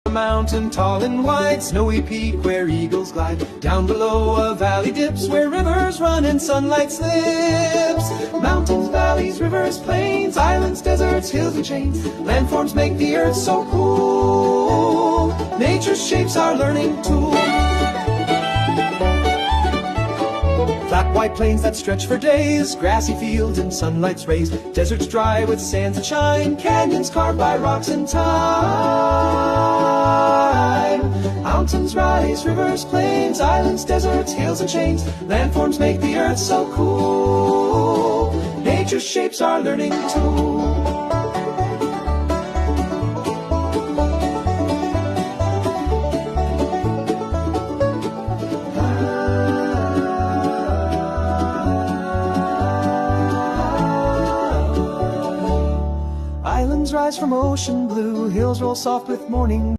A mountain tall and wide, snowy peak where eagles glide. Down below a valley dips where rivers run and sunlight slips. Mountains, valleys, rivers, plains, islands, deserts, hills and chains. Landforms make the earth so cool. Nature's shapes our learning tool. Flat white plains that stretch for days, grassy fields in sunlight's rays. Deserts dry with sands that shine, canyons carved by rocks and time. Mountains rise, rivers, plains, islands, deserts, hills and chains. Landforms make the earth so cool. Nature shapes our learning tool. Islands rise from ocean blue, hills roll soft with morning.